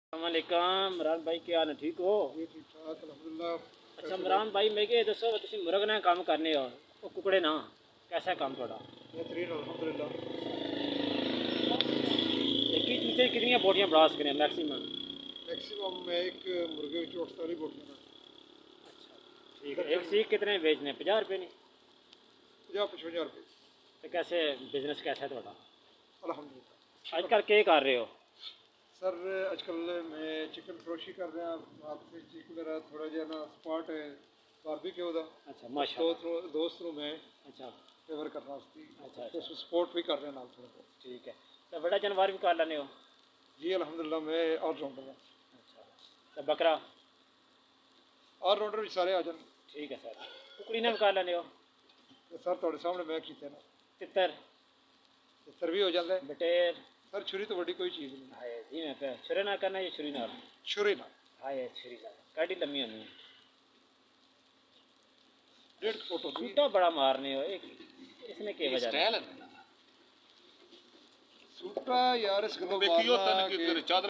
अस्सलामुअलैकुम इमरान भाई, क्या हाल है? ठीक हो? जी ठीक ठाक अल्हम्दुलिल्लाह। अच्छा इमरान भाई, मैं ये दसो तुम मुर्ग ने काम करने हो वो कुकड़े ना कैसा काम थोड़ा बेहतरीन अल्हम्दुलिल्लाह। एक ही चूचे कितनी बोटियां बढ़ा सकने मैक्सिमम? मैक्सिमम मैं एक मुर्गे ਵਿੱਚ 48 बोटियां ना। ठीक है। एक सीख कितने बेचने? 50 रुपये नहीं? 50-55 रुपए। तो कैसे बिजनेस कैसा है थोड़ा अल्हम्दुलिल्लाह। आजकल क्या कर रहे हो? सर आजकल मैं चिकन फरोशी कर रहा आपसे चीक मेरा थोड़ा ਜਿਹਾ ना स्पॉट है बारबेक्यू ਦਾ। अच्छा माशाल्लाह। दोस्त ਨੂੰ मैं अच्छा फेवर करना उसकी। अच्छा तो अच्छा सपोर्ट भी कर रहे हैं ਨਾਲ थोड़ा बहुत। ठीक है। तो बड़ा जानवर भी कर लेने हो? जी अल्हम्दुलिल्लाह मैं ऑलराउंडर हूँ। अच्छा। तो बकरा? ऑलराउंडर ਵਿੱਚ ਸਾਰੇ ਆ ਜਾਣ। ठीक है सर। कुकड़ी ने भी कर लेने हो? ਸਰ ਤੁਹਾਡੇ ਸਾਹਮਣੇ ਮੈਂ ਕੀਤੇ ਨਾ। तितर? ਤਿੱਤਰ ਵੀ ਹੋ ਜਾਂਦਾ ਹੈ। बटेर? ਸਰ ਛੁਰੀ ਤੋਂ ਵੱਡੀ ਕੋਈ चीज़ नहीं। हाय जी मैं पे छुरे ना करना ये छुरी ना? ਛੁਰੀ ਨਾਲ हाय छुरी ना काटी लम्बी होनी है। 1.5 फुट होती है। सूटा बड़ा मारने हो एक इसने के वजह है? सूटा यार इस गलो ਵੇਖੀਓ मारना ਤਨ कि ਕਿ ਚਾਦਰ